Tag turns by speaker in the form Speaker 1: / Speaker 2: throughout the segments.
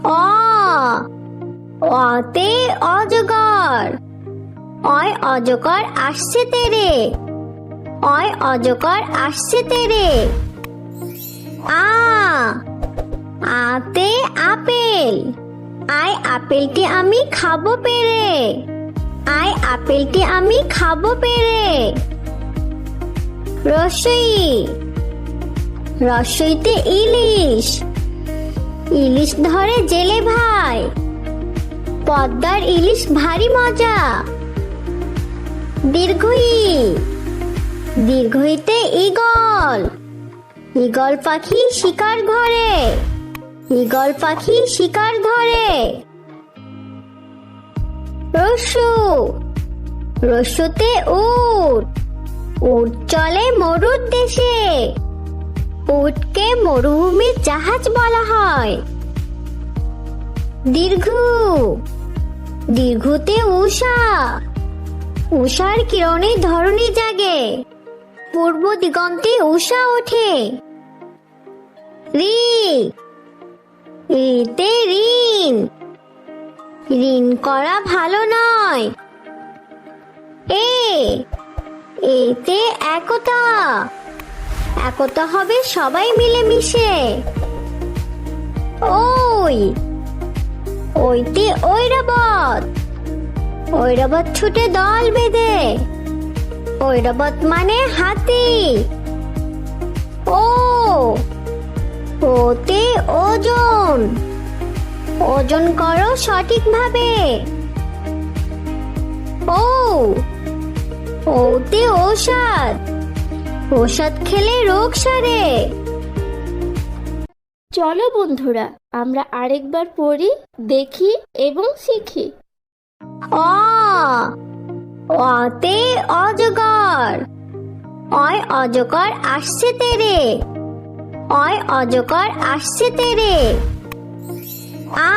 Speaker 1: অ অতে অজগর। অয় অজগর আসছে তেরে। অয় অজগর আসছে তেরে। আ আতে আপেল। আয় আপেলটি আমি খাবো পেরে। আয় আপেলটি আমি খাবো পেরে। রসই রসইতে ইলিশ। ইলিশ ধরে জেলে ভাই। পদ্মার ইলিশ ভারী মজা। দীর্ঘই দীর্ঘইতে ঈগল। ঈগল পাখি শিকার ঘরে। ঈগল পাখি শিকার ধরে। রস্যু রস্যুতে উট। উট চলে মরুর দেশে। উটকে মরুভূমির জাহাজ বলা হয়। দীর্ঘ দীর্ঘতে উষা। উষার কিরণে ধরণী জাগে। পূর্ব দিগন্তে উষা ওঠে। রি রিতে ঋণ। ঋণ করা ভালো নয়। এ এতে একতা। একতা হবে সবাই মিলে মিশে। ওই ওইতে ঐরাবত। ঐরাবত ছুটে দল বেঁধে। ঐরাবত মানে হাতি। ও ওতে ওজন। ওজন করো সঠিকভাবে। ও ওতে ঔষধ। ঔষধ খেলে রোগ সারে।
Speaker 2: চলো বন্ধুরা, আমরা আরেকবার পড়ি, দেখি এবং শিখি।
Speaker 1: অ অতে অজগর। অয় অজগর আসছে তেরে। অয় অজগর আসছে তেরে। আ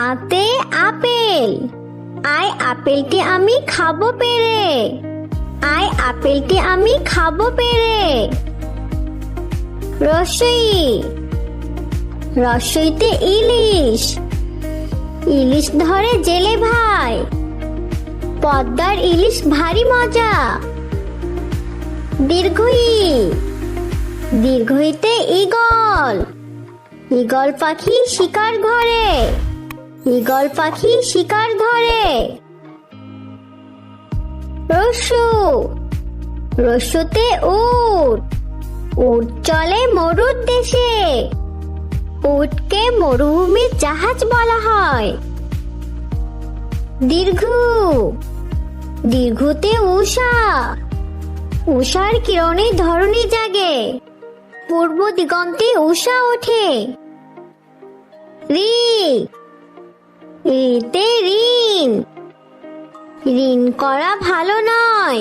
Speaker 1: আতে আপেল। আয় আপেলটি আমি খাবো পেরে। আয় আপেলটি আমি খাবো পেরে। রসই রসইতে ইলিশ। ইলিশ ধরে জেলে ভাই। পদ্মার ইলিশ ভারী মজা। দীর্ঘই দীর্ঘইতে ঈগল। ঈগল পাখি শিকার ঘরে। ঈগল পাখি শিকার ধরে। রস্যু রস্যুতে উট। উট চলে মরুর দেশে। উটকে মরুভূমির জাহাজ বলা হয়। দীর্ঘ দীর্ঘতে উষা। উষার কিরণে ধরণী জাগে। পূর্ব দিগন্তে উষা ওঠে। রি রিতে ঋণ। ঋণ করা ভালো নয়।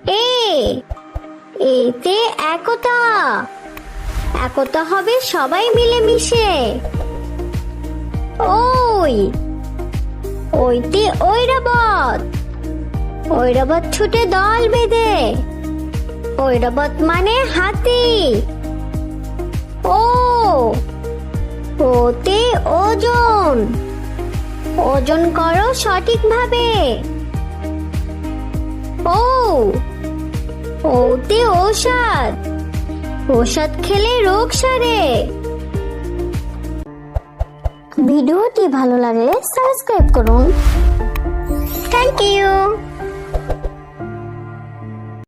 Speaker 1: এ এতে একতা। একতা হবে সবাই মিলে মিশে। ওই ওইতে ঐরাবত। ঐরাবত ছুটে দল বেঁধে। ঐরাবত মানে হাতি। ও ওতে ওজন। ওজন করো সঠিকভাবে। ও ওতে ঔষধ। ঔষধ খেলে রোগ সারে। ভিডিওটি ভালো লাগলে সাবস্ক্রাইব করুন। Thank you.